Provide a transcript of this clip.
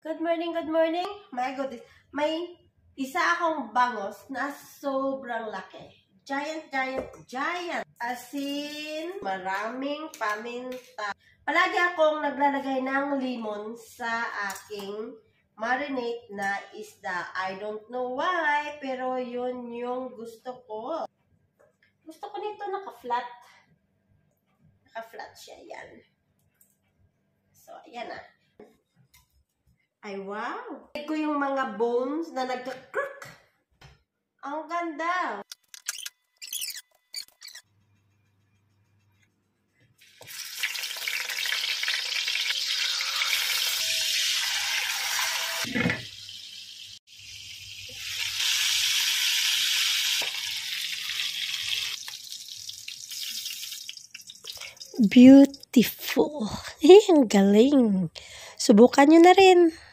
Good morning, good morning. My goodness. May isa akong bangos na sobrang laki. Giant. As in, maraming paminta. Palagi akong naglalagay ng lemon sa aking marinate na isda. I don't know why, pero yun yung gusto ko. Gusto ko nito naka-flat. Naka-flat siya, yan. So, ayan na. Ay, wow! Ko yung mga bones na nagka-crack. Ang ganda! Beautiful. Ang galing. Subukan nyo na rin.